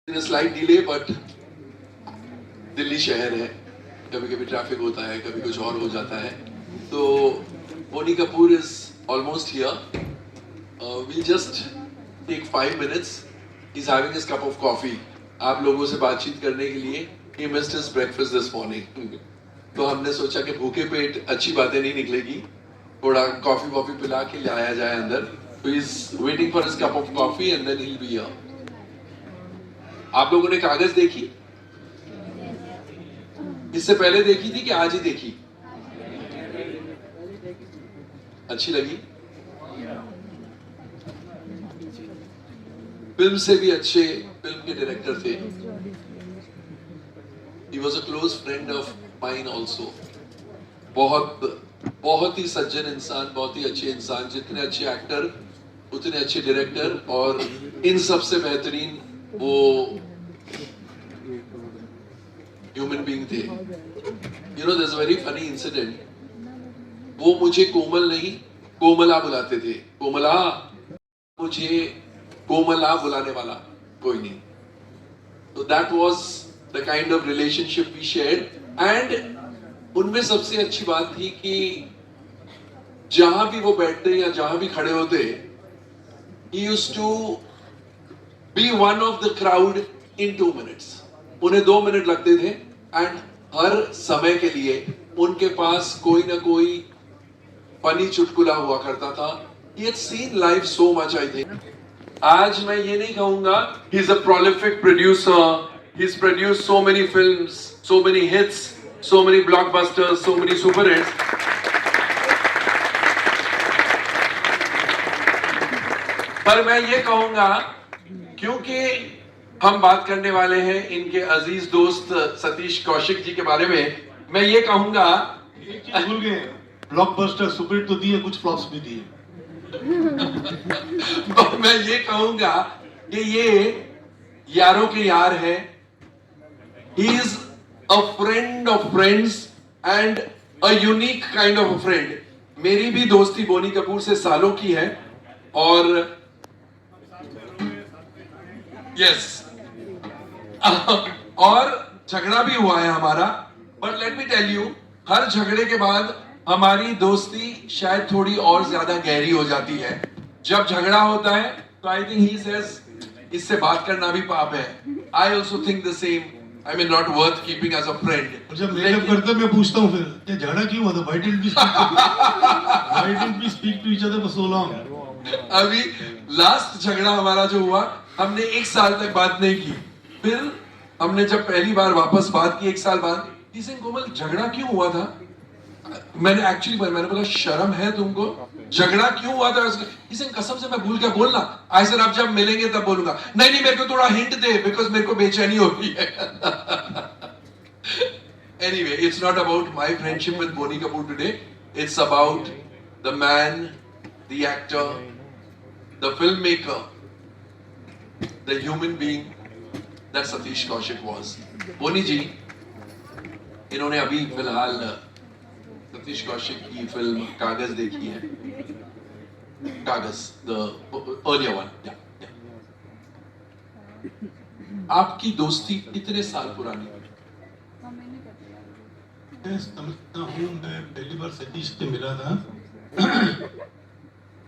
a slight delay, but Delhi शहर है, कभी कभी ट्रैफिक होता है, कभी कुछ और हो जाता है. तो Boney Kapoor is almost here. We'll just take 5 minutes. He's having his cup of coffee. आप लोगों से बातचीत करने के लिए. He missed his breakfast this morning. तो हमने सोचा कि भूखे पेट अच्छी बातें नहीं निकलेगी, थोड़ा कॉफी पिला के ले आया जाए अंदर. So he's waiting for his cup of coffee and then he'll be here. आप लोगों ने कागज देखी? इससे पहले देखी थी कि आज ही देखी? अच्छी लगी? फिल्म से भी अच्छे फिल्म के डायरेक्टर थे. He was a close friend of mine also. बहुत ही सज्जन इंसान, बहुत ही अच्छे इंसान, जितने अच्छे एक्टर उतने अच्छे डायरेक्टर, और इन सबसे बेहतरीन वो ह्यूमन बीइंग थे. You know, there's a very funny incident. वो मुझे कोमल नहीं कोमला बुलाते थे. कोमला, मुझे कोमला बुलाने वाला कोई नहीं. So that was the kind of relationship we shared. And उनमें सबसे अच्छी बात थी कि जहां भी वो बैठते या जहां भी खड़े होते, he used to be one of the crowd in 2 minutes. उन्हें 2 मिनट लगते थे एंड हर समय के लिए उनके पास कोई ना कोई फनी चुटकुला हुआ करता था. He had seen life so much, I think. आज मैं ये नहीं कहूंगा he is a prolific producer. He's produced so many films, so many hits, so many blockbusters, so many super hits. पर मैं ये कहूंगा, क्योंकि हम बात करने वाले हैं इनके अजीज दोस्त सतीश कौशिक जी के बारे में, मैं ये कहूंगा, एक चीज भूल गए, ब्लॉकबस्टर सुपरहिट तो दिए, कुछ फ्लॉप्स भी दिए. तो मैं ये कहूंगा कि ये यारों के यार है. He is a friend of friends and a unique kind of a friend. मेरी भी दोस्ती बोनी कपूर से सालों की है, और यस और झगड़ा भी हुआ है हमारा. But let me tell you, हर झगड़े के बाद हमारी दोस्ती शायद थोड़ी और ज्यादा गहरी हो जाती है. जब झगड़ा होता है तो आई थिंक ही सेज इससे बात करना भी पाप है. I also think the same. I mean not worth keeping as a friend. जब मेकअप करते मैं पूछता हूँ फिर ये झगड़ा क्यों हुआ था? Why didn't we speak to each other for so long? अभी लास्ट झगड़ा हमारा जो हुआ, हमने 1 साल तक बात नहीं की. फिर हमने जब पहली बार वापस बात की 1 साल बाद, कोमल झगड़ा क्यों हुआ था? मैंने बोला शर्म है तुमको? झगड़ा क्यों हुआ था? कसम से मैं भूल गया बोलना. आई सर, आप जब मिलेंगे तब बोलूंगा. नहीं मेरे को थोड़ा हिंट दे, बिकॉज मेरे को बेचैनी हो रही है. Anyway, it's not about my friendship with Boni Kapoor today. It's about the man, the actor, the filmmaker, the human being that Satish Kaushik was. Boni जी, इन्होंने अभी फिलहाल सतीश कौशिक की फिल्म कागज देखी है. कागज, the earlier one. Yeah. आपकी दोस्ती कितने साल पुरानी है? मैं समझता हूँ, मैं पहली बार सतीश से मिला था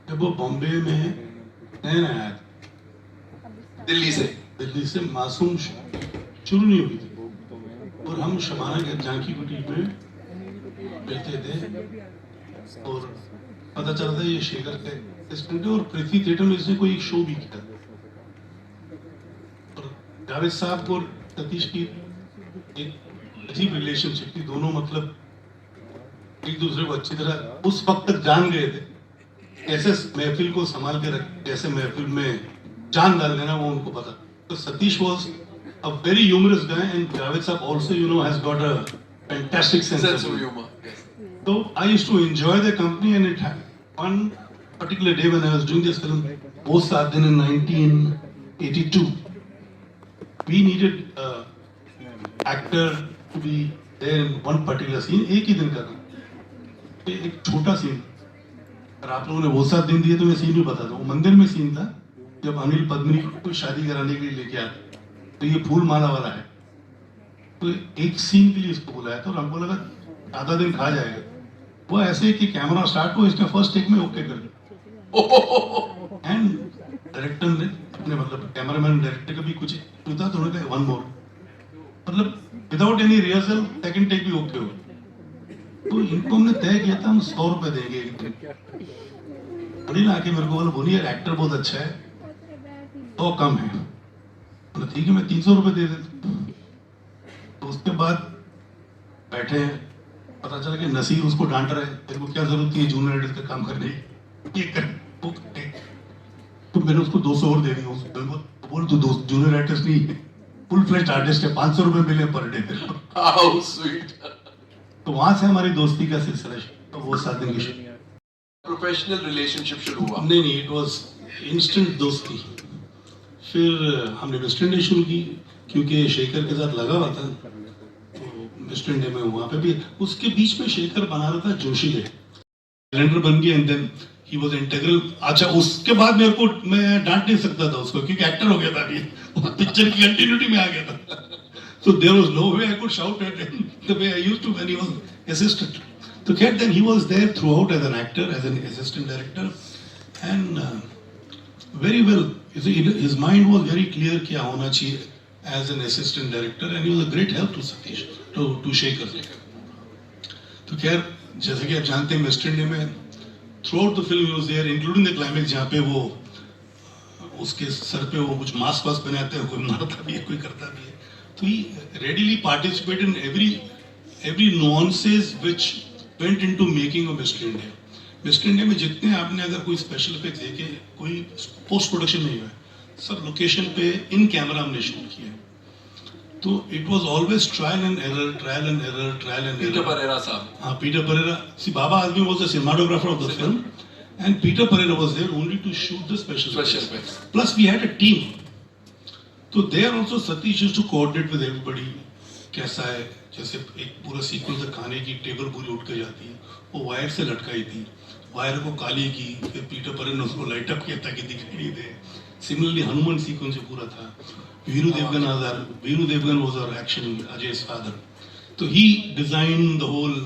जब वो बॉम्बे में नया आया था. दिल्ली से मासूम शुरू नहीं हुई थी, और हम शमाना के झांकी कुटी में मिलते थे, और पता चलता है ये शेखर के असिस्टेंट है, और पृथ्वी थिएटर में इसने कोई एक शो भी किया. और जावेद साहब और सतीश की एक अजीब रिलेशनशिप थी. दोनों मतलब एक दूसरे को अच्छी तरह उस वक्त तक जान गए थे. कैसे महफिल को संभाल के रख, कैसे महफिल में जान डाल देना, वो उनको पता. तो Satish was a very humorous guy, and Javed Saab also, you know, has got a fantastic sense of humor. So I used to enjoy the company, and it happened one particular day when I was doing this film, वो 7 दिन in 1982. We needed actor to be there in one particular scene. एक ही दिन करना, एक छोटा scene. अगर आप लोगों ने वो 7 दिन दिए तो मैं सीन भी बता दूं. वो मंदिर में सीन था जब अनिल पद्मिनी को शादी कराने के लिए लेके आते. तो ये फूल माला वाला है, तो एक सीन के लिए इसको बुलाया था और हमको लगा आधा दिन खा जाएगा। वो ऐसे कि कैमरा स्टार्ट हो, इसने फर्स्ट टेक में ओके कर दिया एंड डायरेक्टर ने अपने मतलब कैमरामैन डायरेक्टर का भी कुछ था तो उन्होंने कहा वन मोर, मतलब without any rehearsal second take भी ओके हो। तो इनको हमने तय किया था हम 100 रुपए देंगे एक दिन। अनिल आके मेरे को बोला बोली यार एक्टर बहुत अच्छा है तो कम है, बोला ठीक है मैं 300 रुपए दे देता। तो उसके बाद बैठे हैं, पता चला कि नसीर उसको डांट रहा है, तेरे को क्या जरूरत है जूनियर आर्टिस्ट का काम करने की, ये कर वो कर। तो मैंने उसको 200 और दे दिया। बोल तू जूनियर आर्टिस्ट नहीं है, फुल फ्लेज्ड आर्टिस्ट है, 500 रुपए मिले पर डे। How sweet. तो वहां से हमारी दोस्ती का सिलसिला तो वो 7 दिन की प्रोफेशनल रिलेशनशिप शुरू हुआ। नहीं इट वाज इंस्टेंट दोस्ती। फिर हमने वेस्ट इंडीज शुरू की क्योंकि शेखर के साथ लगा हुआ था, तो वेस्ट इंडीज में वहां पे भी उसके बीच में शेखर बना रहा था जोशी दे कैलेंडर बन गया and then he was integral. अच्छा उसके बाद मेरे को मैं डांट नहीं सकता था उसको क्योंकि एक्टर हो गया था अभी, पिक्चर की कंटिन्यूटी में आ गया था। So there was no way I could shout at him the way I used to when he was assistant. So then he was there throughout as an actor, as an assistant director, and very well. You see, his mind was very clear क्या होना चाहिए as an assistant director, and he was a great help to Satish, to Shekhar. तो खैर जैसे कि आप जानते हैं वेस्ट इंडीज में throughout the film he was there, including the climax जहाँ पे वो उसके सर पे वो कुछ मास्क वास्क पहनाते हैं, कोई मारता भी है कोई करता भी है। So he readily participated in every nuances which went into making of West India. Waste India में जितने आपने अगर कोई स्पेशल इफेक्ट देखे, कोई पोस्ट प्रोडक्शन नहीं हुआ, सब लोकेशन पे इन कैमरा हमने शूट किया। तो it was always trial and error, trial and error, trial and Peter error. Pereira साहब, हाँ Peter Pereira, see Baba Azmi was the cinematographer of the film and Peter Pereira was there only to shoot the special effects. Plus we had a team. तो there also Satish used to coordinate with everybody. कैसा है, जैसे एक पूरा sequence है, खाने की table पूरी उठ के जाती है, वो वायर से लटकाई थी, वायर को काली की, फिर पीटर परेरा ने उसको लाइट अप किया ताकि दिखाई नहीं दे। सिमिलरली हनुमान सीक्वेंस पूरा था। Veeru Devgan was our action Ajay's father. तो he designed the whole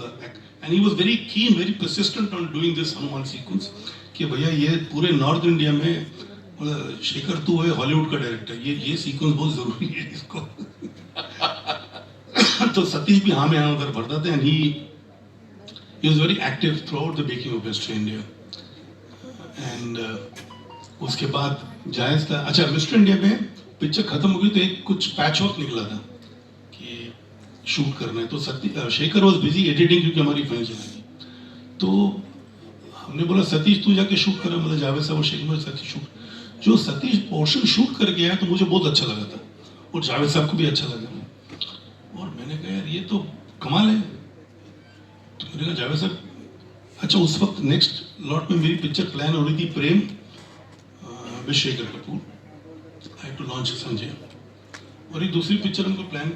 and he was very keen, very persistent on doing this Hanuman sequence कि भैया ये पूरे नॉर्थ इंडिया में शेखर तू है हॉलीवुड का डायरेक्टर, ये सीक्वेंस बहुत जरूरी है इसको। तो सतीश भी हाँ में हाँ उधर भरता था and he was very active throughout the making of West India and उसके बाद जायज था। अच्छा वेस्ट इंडिया में पिक्चर खत्म हो गई तो एक कुछ पैच वर्क निकला था कि शूट करना है, तो शेखर वाज बिजी एडिटिंग क्योंकि हमारी फिल्म चलेगी। तो हमने बोला सतीश तू जाके शूट करा, मतलब जावेद साहब और शेखर सतीश शूट। जो सतीश पोर्शन शूट कर गया तो मुझे बहुत अच्छा लगा था और जावेद साहब को भी अच्छा लगा और मैंने कहा यार ये तो कमाल है। तो मैंने कहा जावेद साहब, अच्छा उस वक्त नेक्स्ट लॉट में मेरी पिक्चर प्लान हो रही थी Prem with Shekhar Kapur, I had to launch Sanjay, और एक दूसरी पिक्चर हमको plan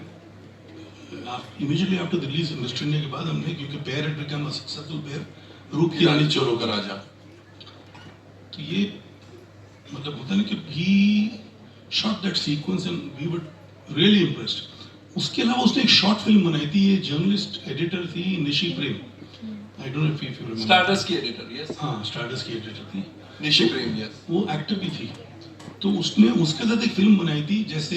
immediately after the release West India के बाद हमने, क्योंकि pair had become a successful pair, Roop Ki रानी चोरों का राजा। तो ये मतलब होता है ना कि he shot that sequence and we were really impressed. उसके अलावा उसने एक शॉर्ट फिल्म बनाई थी, ये जर्नलिस्ट एडिटर थी निशी प्रेम, I don't know if you remember. Stardust की एडिटर, यस। हाँ स्टारडस्ट की एडिटर थी निशी प्रेम, यस। वो एक्टर भी थी। तो उसने उसके साथ एक फिल्म बनाई थी, जैसे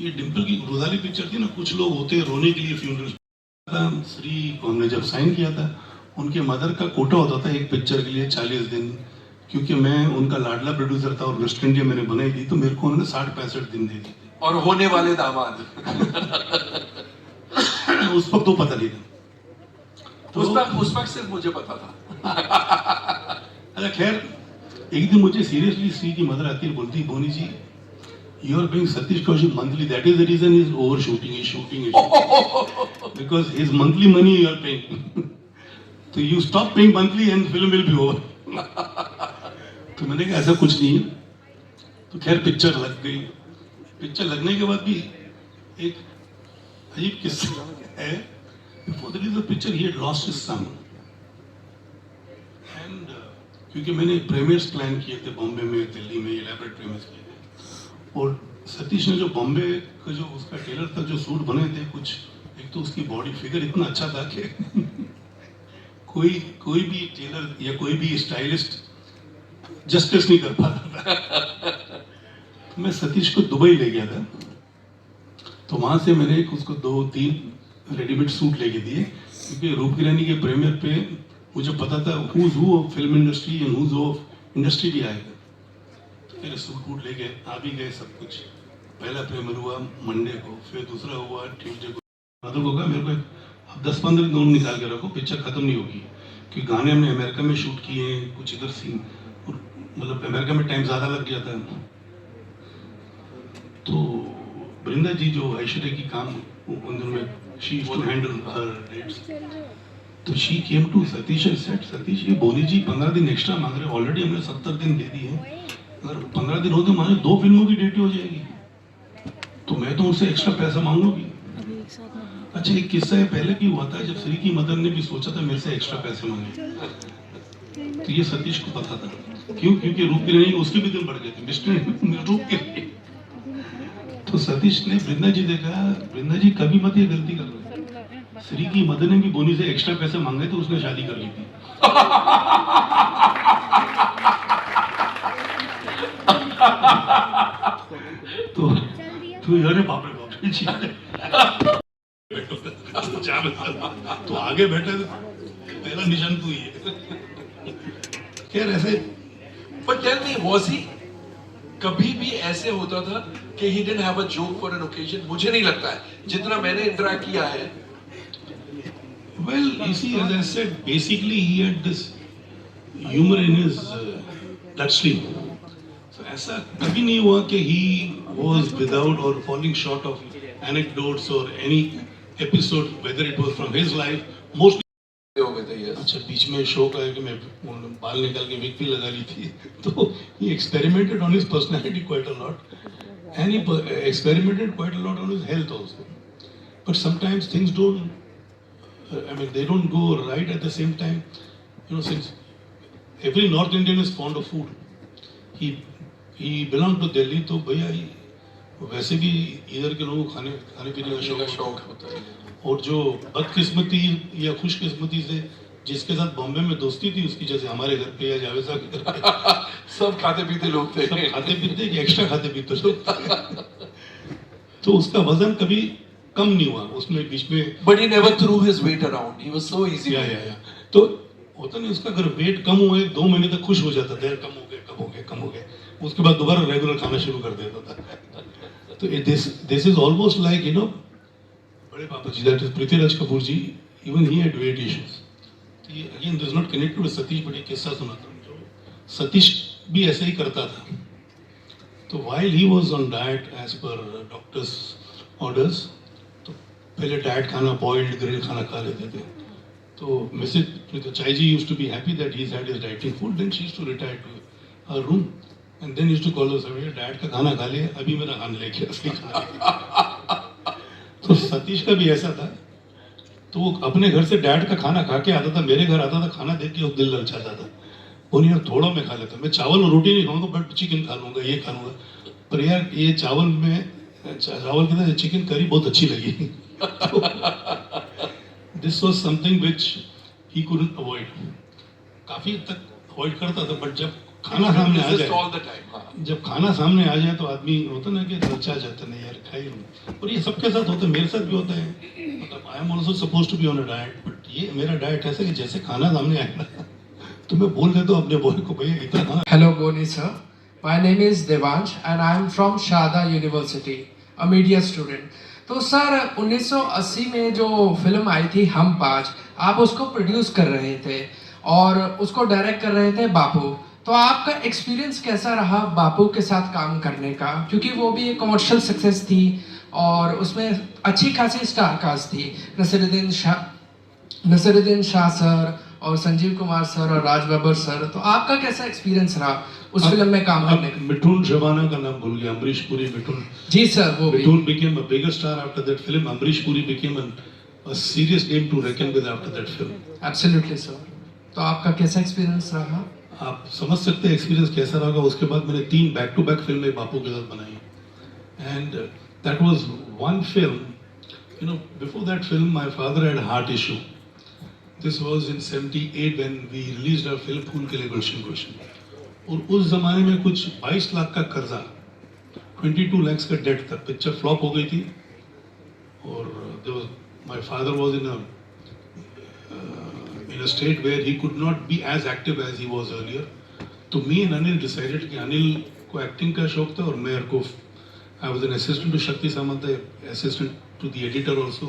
ये डिम्पल की रुदाली पिक्चर थी ना, कुछ लोग होते हैं रोने के लिए फ्यूनरल। श्री को हमने जब साइन किया था, उनके मदर का कोटा होता था एक पिक्चर के लिए 40 दिन, क्योंकि मैं उनका लाडला प्रोड्यूसर था और वेस्ट इंडिया मैंने बनाई थी, तो मेरे को उन्होंने 60-65 दिन दे दिए थे। और होने वाले दामाद उस वक्त तो पता नहीं था, तो उस वक्त सिर्फ मुझे पता था। अच्छा खैर एक दिन मुझे सीरियसली श्री की मदर आती है, बोलती Boney ji you are paying Satish Kaushik monthly, that is the reason he is over shooting because his monthly money you are paying, तो you stop paying monthly and film will be over. तो मैंने कहा ऐसा कुछ नहीं है। तो खैर पिक्चर लग गई। पिक्चर लगने के बाद भी एक अजीब किस्सा है। For the reason picture he had lost his son and क्योंकि मैंने प्रीमियर्स प्लान किए थे बॉम्बे में, दिल्ली में, इलेबरेट प्रीमियर्स किए थे और सतीश ने जो बॉम्बे का जो उसका टेलर तक जो सूट बने थे कुछ, एक तो उसकी बॉडी फिगर इतना अच्छा था कि कोई भी टेलर या कोई भी स्टाइलिस्ट जस्टिस नहीं कर पाता था। मैं सतीश को दुबई ले गया था, तो वहां से मैंने उसको 2-3 रेडीमेड सूट लेके दिए, क्योंकि रूप की रानी के प्रीमियर पे मुझे पता था who's who of film industry and who's of industry भी आएगा। तो फिर सूट वूट लेके आ भी गए सब कुछ। पहला प्रीमियर हुआ मंडे को, फिर दूसरा हुआ ट्यूसडे को। मतलब होगा मेरे को अब 10-15 दिन निकाल के रखो, पिक्चर खत्म नहीं होगी, क्योंकि गाने हमने अमेरिका में शूट किए हैं, कुछ इधर सीन, मतलब अमेरिका में टाइम ज़्यादा लग गया था। तो वृंदा जी जो ऐश्वर्या की काम उन दिनों में she used to handle her dates, तो she came to Satish and said, Satish ये बोनी जी 15 दिन एक्स्ट्रा मांग रहे हैं, ऑलरेडी हमने 70 दिन दे दिए हैं, अगर 15 दिन हो तो माने 2 फिल्मों की डेट हो जाएगी, तो मैं तो उनसे एक्स्ट्रा पैसा मांगूंगी। अच्छा एक किस्सा है, पहले भी हुआ था जब श्री की मदन ने भी सोचा था मेरे से एक्स्ट्रा पैसे मांगे, तो ये सतीश को पता था। क्यों? क्योंकि रूप की रानी उसके भी दिन बढ़ गए थे, मिस्टर रूप के। तो सतीश ने वृंदा जी देखा, वृंदा जी कभी मत ये गलती कर रहे, श्री की मदन ने भी बोनी से एक्स्ट्रा पैसे मांगे तो उसने शादी कर ली थी। तो यार बाप रे बाप रे जी, तो आगे बैठे पहला निशान तू ही है। खैर ऐसे, But tell me, was he कभी भी ऐसे होता था कि he didn't have a joke for an occasion? मुझे नहीं लगता है, जितना मैंने इंटरेक्ट किया है। well you see as I said basically he had this humor in his bloodstream, so ऐसा कभी नहीं हुआ कि he was without or falling short of anecdotes or any episode, whether it was from his life, mostly हो गए थे, yes. अच्छा बीच में शो का है कि मैं बाल निकाल के विग भी लगा ली थी, तो he experimented on his personality quite a lot and he experimented quite a lot on his health also, but sometimes things don't I mean they don't go right at the same time, you know, since every North Indian is fond of food, he belonged to Delhi, तो भैया वैसे भी इधर के लोगों को खाने पीने का शौक होता है, और जो बदकिस्मती या खुशकिस्मती से जिसके साथ बॉम्बे में दोस्ती थी उसकी, जैसे हमारे घर पे या जावेद साहब के घर पे सब खाते पीते लोग थे, सब खाते पीते कि एक्स्ट्रा खाते पीते लोग, तो उसका वजन कभी कम नहीं हुआ उसमें बीच में। But he never threw his weight around. He was so easy. या तो होता नहीं, उसका अगर वेट कम हुए 2 महीने तक खुश हो जाता था, कम हो गए कम हो गए कम हो गए, उसके बाद दोबारा रेगुलर खाना शुरू कर देता था। तो this is almost like you know बड़े papa ji, that is Prithviraj Kapoor ji, even he had weight issues. Again this not connected with Satish, but एक किस्सा सुनाता हूँ जो सतीश भी ऐसे ही करता था। तो while he was on diet as per doctor's orders, तो पहले डाइट खाना, बॉइल्ड ग्रिल खाना खा लेते थे। तो मिसेज चाय ji used to be happy that he has had his dieting food, then she used to retire to her room and then used to call us, diet का खाना खा लिया, अभी मेरा खाना लेके असली खाना। तो सतीश का भी ऐसा था, तो वो अपने घर से डैड का खाना खा के आता था, मेरे घर आता था, खाना देख के वो दिल ललचाता था, वो नहीं थोड़ा मैं खा लेता, मैं चावल और रोटी नहीं खाऊंगा बट चिकन खा लूंगा, ये खा लूंगा, पर यार ये चावल के साथ चिकन करी बहुत अच्छी लगी। This was something which he couldn't avoid, काफी हद तक अवॉइड करता था, बट जब खाना सामने आ जाए, all the time, हाँ। जब खाना सामने आ जाए तो आदमी होता ना कि ललचा जाता, नहीं यार खा ही लूं। और ये सबके साथ होता है, मेरे साथ भी होता है, मतलब I am also supposed to be on a diet, but ये मेरा डाइट ऐसा कि जैसे खाना सामने आए ना तो मैं बोल देता हूँ अपने बॉय को, भैया इतना खाना। Hello Boni sir, my name is Devansh and I am from Shada University, a media student. तो सर 1980 में जो फिल्म आई थी हम 5, आप उसको प्रोड्यूस कर रहे थे और उसको डायरेक्ट कर रहे थे बापू, तो आपका एक्सपीरियंस कैसा रहा बापू के साथ काम करने का? क्योंकि वो भी एक कमर्शियल सक्सेस थी और उसमें अच्छी खासी स्टार कास्ट थी, नसीरुद्दीन शाह सर और संजीव कुमार सर और राज बब्बर सर, तो आपका कैसा एक्सपीरियंस रहा उस फिल्म में काम करने का? मिठुन शबाना का नाम भूल गया, अमरीश पुरी। मिठुन जी सर, वो Mithun became a bigger star after that film. Amrish Puri became a serious name to reckon with after that film. Absolutely sir. तो आपका कैसा एक्सपीरियंस रहा? आप समझ सकते हैं एक्सपीरियंस कैसा रहा। उसके बाद मैंने 3 बैक टू बैक फिल्में बापू के साथ बनाई, and that was one film. You know, before that film, my father had a heart issue. This was in 78 when we released our film फूल के लिए गुलशन गुलशन. और उस जमाने में कुछ 22 लाख का कर्जा, 22 lakhs का डेट था. पिक्चर फ्लॉप हो गई थी और my father was in a state where he could not be as active as he was earlier. तो me and Anil decided कि अनिल को एक्टिंग का शौक था और मेरे को I was an assistant to Shakti Samanta, assistant to the editor also,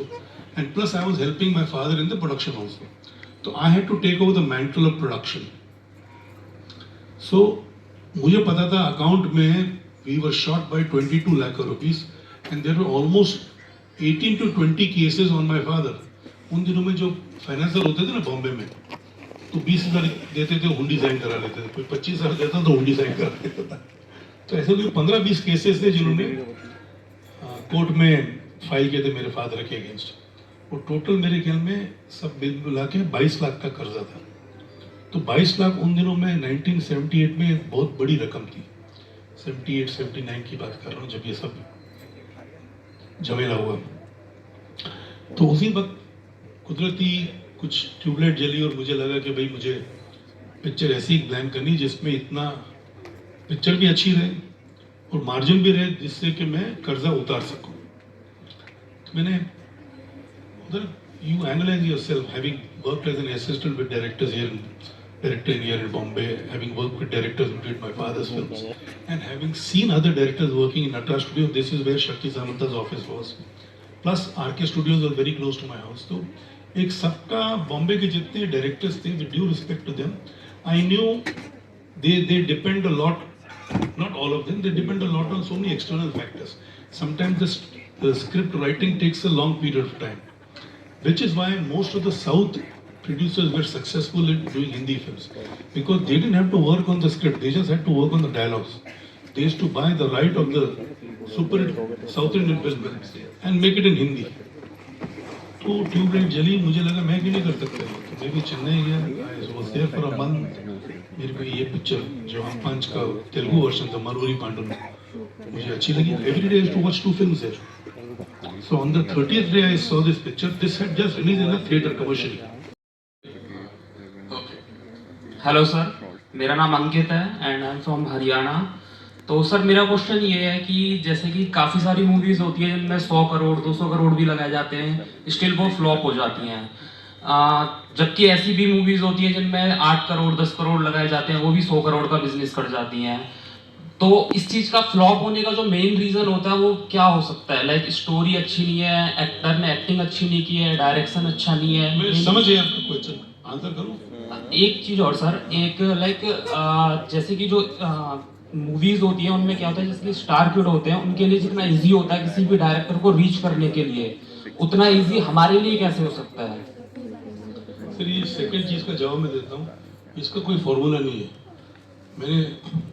and plus I was helping my father in the production also. So I had to take over the mantle of production. So मुझे पता था account में we were short by 22 lakh rupees and there were almost 18 to 20 cases on my father. उन दिनों में जो financer होते थे ना बॉम्बे में, तो 20,000 देते थे, हुंडी साइन करा लेते थे. कोई 25,000 देता तो हुंडी साइन करा लेता था. तो ऐसे कोई 15-20 केसेस थे जिन्होंने कोर्ट में फाइल किए थे मेरे फादर के अगेंस्ट. और टोटल मेरे ख्याल में सब मिला के 22 लाख का कर्जा था. तो 22 लाख उन दिनों में 1978 में बहुत बड़ी रकम थी. 78-79 की बात कर रहा हूँ जब ये सब झमेला हुआ. तो उसी वक्त कुदरती कुछ ट्यूबलाइट जली और मुझे लगा कि भाई मुझे पिक्चर ऐसी प्लान करनी जिसमें इतना पिक्चर भी अच्छी रहे और मार्जिन भी रहे जिससे कि मैं कर्जा उतार सकूं. तो मैंने उधर you analyse yourself having worked as an assistant with directors here in Bombay, having worked with directors who did my father's films and having seen other directors working in Natra Studio. This is where Shakti Samanta's office was. Plus RK Studios were very close to my house. So एक सबका बॉम्बे के जितने directors थे, with due respect to them, I knew they depend a lot, not all of them, they depend a lot on so many external factors. Sometimes the script writing takes a long period of time, which is why most of the South producers were successful in doing Hindi films, because they didn't have to work on the script, they just had to work on the dialogues. They used to buy the right of the super South Indian film and make it in Hindi. तो tubelight जली, मुझे लगा मैं क्यों नहीं कर सकता. तो मैं भी चेन्नई गया, I was there for a month. मेरे को ये पिक्चर जो हम पंच का तेलुगु वर्जन था मरूरी पांडु, मुझे अच्छी लगी. Every day I used to watch 2 films there. So on the 30th day I saw this picture. This had just released in a theatre commercially. Hello sir, मेरा नाम अंकित है and I am from Haryana. तो sir मेरा question ये है कि जैसे कि काफ़ी सारी मूवीज़ होती है जिनमें 100 करोड़ 200 करोड़ भी लगाए जाते हैं, स्टिल वो फ्लॉप हो जाती हैं. जबकि ऐसी भी मूवीज़ होती है जिनमें 8 करोड़ 10 करोड़ लगाए जाते हैं, वो भी 100 करोड़ का बिजनेस कर जाती हैं. तो इस चीज़ का फ्लॉप होने का जो मेन रीज़न होता है वो क्या हो सकता है? लाइक स्टोरी अच्छी नहीं है, एक्टर ने एक्टिंग अच्छी नहीं की है, डायरेक्शन अच्छा नहीं है. मैं समझ गया आपका क्वेश्चन, आंसर करूं. एक चीज़ और सर, एक लाइक जैसे कि जो मूवीज होती है उनमें क्या होता है, जैसे स्टार किड होते हैं, उनके लिए जितना इजी होता है किसी भी डायरेक्टर को रीच करने के लिए, उतना इजी हमारे लिए कैसे हो सकता है? सर ये सेकंड चीज़ का जवाब मैं देता हूँ. इसका कोई फॉर्मूला नहीं है. मैंने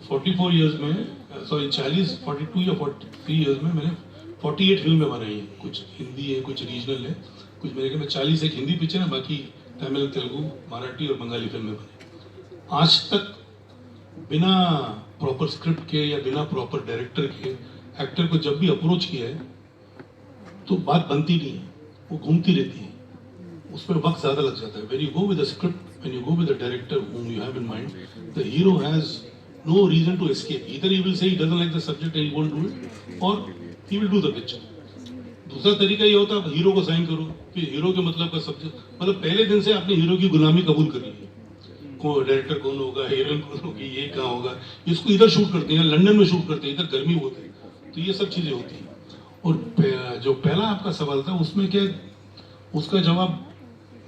44 इयर्स में, सॉरी 42 या 43 इयर्स में मैंने 48 फिल्में बनाई हैं. कुछ हिंदी है, कुछ रीजनल है, कुछ मेरे ख्याल में 40 एक हिंदी पिक्चर है, बाकी तमिल, तेलुगु, मराठी और बंगाली फिल्में बनी. आज तक बिना प्रॉपर स्क्रिप्ट के या बिना प्रॉपर डायरेक्टर के एक्टर को जब भी अप्रोच किया है तो बात बनती नहीं है, वो घूमती रहती है, उसमें वक्त ज़्यादा लग जाता है. When you go with a script, when you go with a director whom you have in mind, the hero has no reason to escape. Either he will say he doesn't like the subject and he won't do it, or he will do the picture. दूसरा तरीका ये होता है hero को sign करो, फिर hero के मतलब का सब्जेक्ट, मतलब पहले दिन से आपने हीरो की गुलामी कबूल कर ली है. डायरेक्टर कौन होगा, हीरोइन कौन होगी, ये कहाँ होगा, इसको इधर शूट करते हैं, लंदन में शूट करते हैं, इधर गर्मी होती है. तो ये सब चीज़ें होती हैं. और जो पहला आपका सवाल था उसमें क्या, उसका जवाब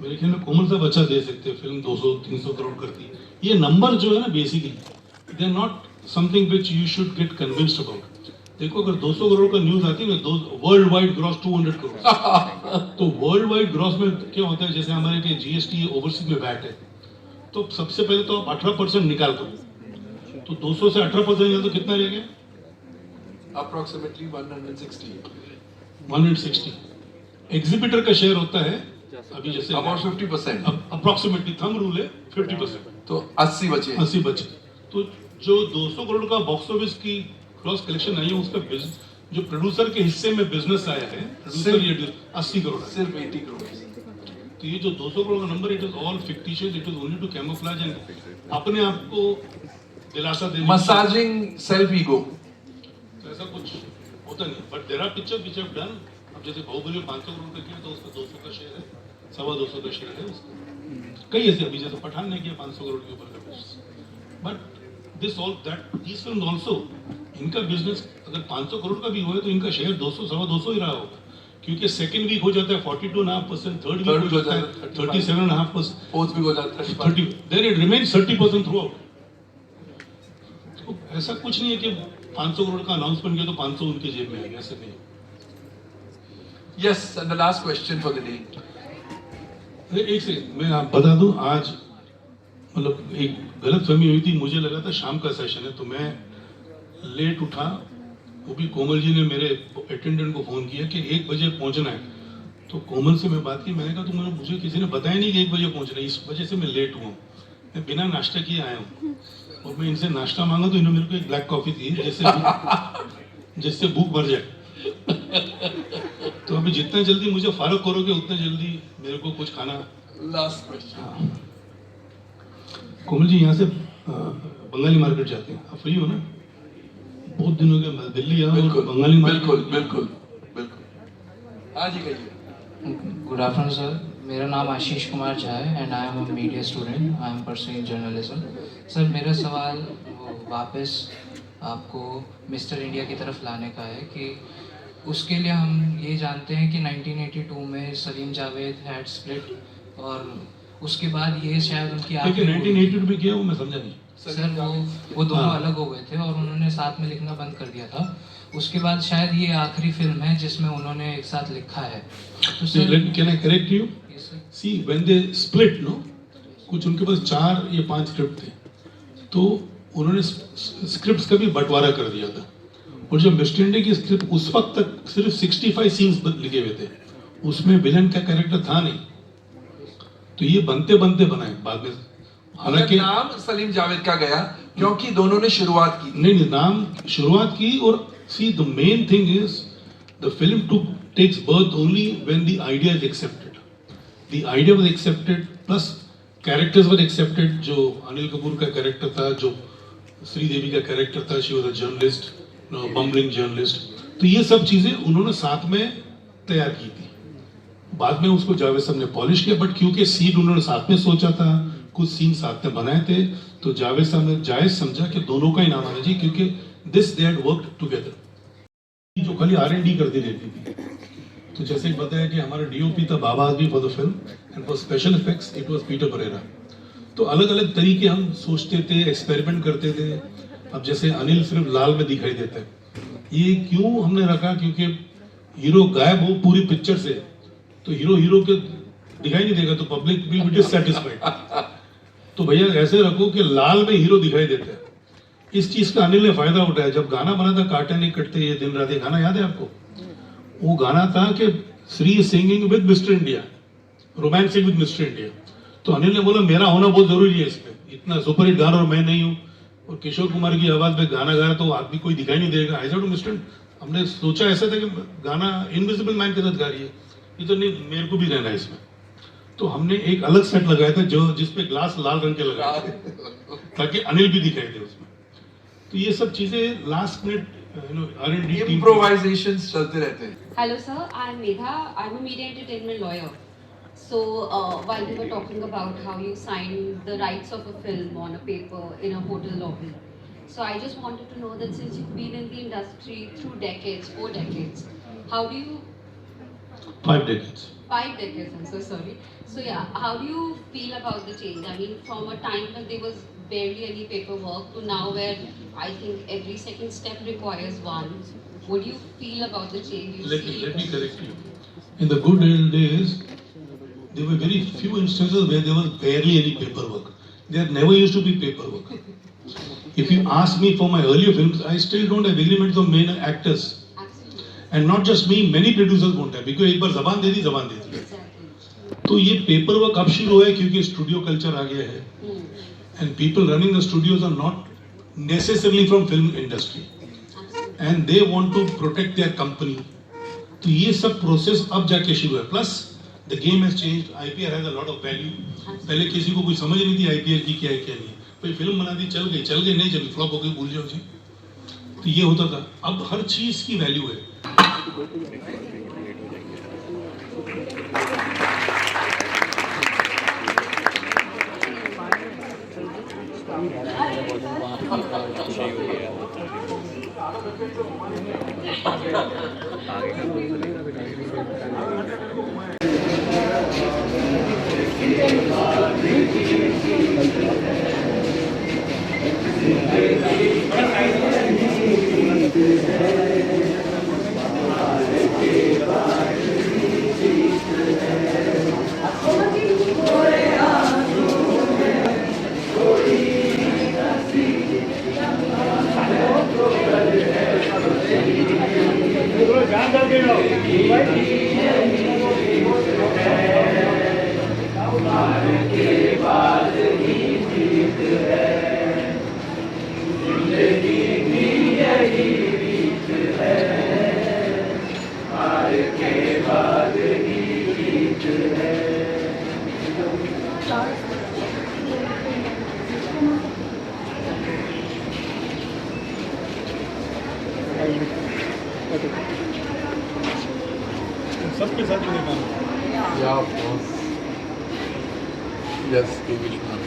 मेरे ख्याल में कोमल साहब अच्छा दे सकते हैं. फिल्म 200-300 करोड़ करती है. ये नंबर जो है ना, basically they are not something which you should get convinced about. देखो अगर 200 करोड़ का न्यूज आती है ना, वर्ल्ड वाइड ग्रॉस 200 करोड़ तो वर्ल्ड वाइड ग्रॉस में क्या होता है, जैसे हमारे के जीएसटी ओवरसीज में वैट है, तो सबसे पहले तो आप 18% निकाल दो. तो 200 से 18% निकाल तो कितना रह गया? अप्रोक्सीमेटली 160. एग्जीबिटर का शेयर होता है अभी जैसे अबाउट 50%. अप्रोक्सीमेटली थंब रूल है 50%, तो 80 बचे. 80 बचे. तो जो 200 करोड़ का बॉक्स ऑफिस की क्रॉस कलेक्शन आई है, उसका जो प्रोड्यूसर के हिस्से में बिजनेस आया है, प्रोड्यूसर ये 80 करोड़ है। सिर्फ 80 करोड़। तो ये जो 200 करोड़ का number, it is all fictitious, it is only to camouflage and अपने आप को दिलासा देने, मसाजिंग सेल्फ ईगो। तो ऐसा कुछ होता नहीं। But there are pictures which have done. अब जैसे बाहुबली 500 करोड़ का किया तो उसका 200 का शेयर है, 225 का शेयर है उसका। कई ऐसे, अभी जैसे पठान ने किया 500 करोड़ के ऊपर का business. But this all that these film also, इनका बिजनेस अगर 500 करोड़ का भी हुआ है तो इनका शेयर 200 225 ही रहा होगा, क्योंकि सेकंड वीक हो जाता है 42.5%, थर्ड वीक हो जाता है 37.5%, फोर्थ भी हो जाता है 30, then it remains 30% throughout. तो ऐसा कुछ नहीं है कि 500 करोड़ का अनाउंसमेंट किया तो 500 उनके जेब में आएगा, ऐसा नहीं। Yes, and the last question for the day. एक से मैं आप बता दूं, आज मतलब एक गलत फहमी हुई थी, मुझे लगा था शाम का सेशन है, तो मैं लेट उठा। वो भी कोमल जी ने मेरे अटेंडेंट को फ़ोन किया कि 1 बजे पहुंचना है। तो कोमल से मैं बात की, मैंने कहा तो मुझे किसी ने बताया नहीं कि 1 बजे पहुंचना है, इस वजह से मैं लेट हुआ हूँ। मैं बिना नाश्ता किए आया हूँ और मैं इनसे नाश्ता मांगा तो इन्होंने मेरे को एक ब्लैक कॉफ़ी दी जिससे भूख मर जाए। तो अभी जितना जल्दी मुझे फारग करोगे उतना जल्दी मेरे को कुछ खाना। Last question. कोमल जी यहाँ से बंगाली मार्केट जाते हैं, आप फ्री हो ना? बहुत दिन हो गए, मैं दिल्ली आया हूँ, बंगाली मार्केट। बिल्कुल बिल्कुल बिल्कुल। हाँ जी, कहिए। गुड आफ्टरनून सर, मेरा नाम आशीष कुमार झा है and I am a media student, I am pursuing journalism. Sir मेरा सवाल वापस आपको मिस्टर इंडिया की तरफ लाने का है कि उसके लिए हम ये जानते हैं कि 1982 में सलीम जावेद हैड स्प्लिट और उसके बाद ये शायद उनकी लेकिन 1982 में किया वो मैं समझा नहीं सर। वो दोनों अलग हो गए थे और उन्होंने साथ में लिखना बंद कर दिया था। उसके बाद शायद ये आखिरी फिल्म है जिसमें उन्होंने एक साथ लिखा है। तो sir can I correct you? See when they split no, कुछ उनके पास 4 या 5 स्क्रिप्ट थे, तो उन्होंने स्क्रिप्ट्स का भी बंटवारा कर दिया था। और जो मिस्टर इंडिया की स्क्रिप्ट उस वक्त तक सिर्फ 65 सीन्स लिखे हुए थे, उसमें विलन का कैरेक्टर था नहीं, तो ये बनते बनते बनाए बाद में। हालांकि नाम सलीम जावेद का गया क्योंकि दोनों ने शुरुआत की। नहीं, नाम शुरुआत की। और see the main thing is the film takes birth only when the idea is accepted. The idea was accepted plus characters were accepted. जो अनिल कपूर का कैरेक्टर था, जो श्रीदेवी का कैरेक्टर था, she was a journalist, bumbling journalist, तो ये सब चीजें उन्होंने साथ में तैयार की थी। बाद में उसको जावेद साहब ने पॉलिश किया, बट क्योंकि सीन उन्होंने साथ में सोचा था, कुछ सीन साथ में बनाए थे, तो जावेद साहब ने जायज समझा कि दोनों का ही नाम आना चाहिए, क्योंकि this they had worked together. जो खाली R&D करती रहती थी, तो जैसे बताया कि हमारा DOP था Baba Azmi for the film and for special effects it was Peter Pereira. तो अलग अलग तरीके हम सोचते थे, एक्सपेरिमेंट करते थे। अब जैसे अनिल सिर्फ लाल में दिखाई देता है, ये क्यों हमने रखा? क्योंकि हीरो गायब हो पूरी पिक्चर से तो हीरो के दिखाई नहीं देगा, तो पब्लिक विल बी डिससैटिस्फाइड। तो भैया ऐसे रखो कि लाल में हीरो दिखाई देता है। इस चीज का अनिल ने फायदा उठाया। जब गाना बना था काटे नहीं कटते ये दिन रात, ये गाना याद है आपको? वो गाना था कि Shri singing with mister India, romancing with mister India. तो अनिल ने बोला मेरा होना बहुत जरूरी है इसमें, इतना सुपरहिट गाना और मैं नहीं हूँ, और किशोर कुमार की आवाज में गाना गाया तो आदमी कोई दिखाई नहीं देगा। ऐसा तो मिस्टर, हमने सोचा ऐसा था कि गाना इनविजिबल मैन के साथ गा रही है, ये तो नहीं, मेरे को भी रहना है इसमें। तो हमने एक अलग सेट लगाया था जो जिसपे ग्लास लाल रंग के लगाए थे ताकि अनिल भी दिखाई दे उसमें। तो ये सब चीजें लास्ट मिनट R&D इम्प्रोवाइजेशंस चलते रहते हैं। Hello sir, I'm Megha. I'm a media entertainment lawyer. So while we were talking about how you signed the rights of a film on a paper in a hotel lobby, so I just wanted to know that since you've been in the industry through decades, 4 decades, how do you 5 decades. 5 decades, I'm so sorry. So yeah, how do you feel about the change? I mean, from a time when there was barely any paperwork to now where I think every second step requires one. What do you feel about the change you see? Let me correct you. In the good old days, there were very few instances where there was barely any paperwork. There never used to be paperwork. If you ask me for my earlier films, I still don't have agreements of main actors. Absolutely. And not just me, many producers won't have. Because एक बार जबान दे दी Exactly. तो ये paper work अब शुरू है क्योंकि studio culture आ गया है and people running the studios are not necessarily from film industry. And they want to protect their company, तो ये सब प्रोसेस अब जाके शुरू है। Plus the game has changed, IPL has a lot of value. पहले किसी को कोई समझ नहीं थी आईपीएल की क्या है क्या नहीं है, कोई फिल्म बना दी, चल गई नहीं चली, फ्लॉप हो गई, भूल जाओ जी। तो ये होता था, अब हर चीज की वैल्यू है। सबके साथ में काम। Yeah, of course. Yes, K. Vishwanath.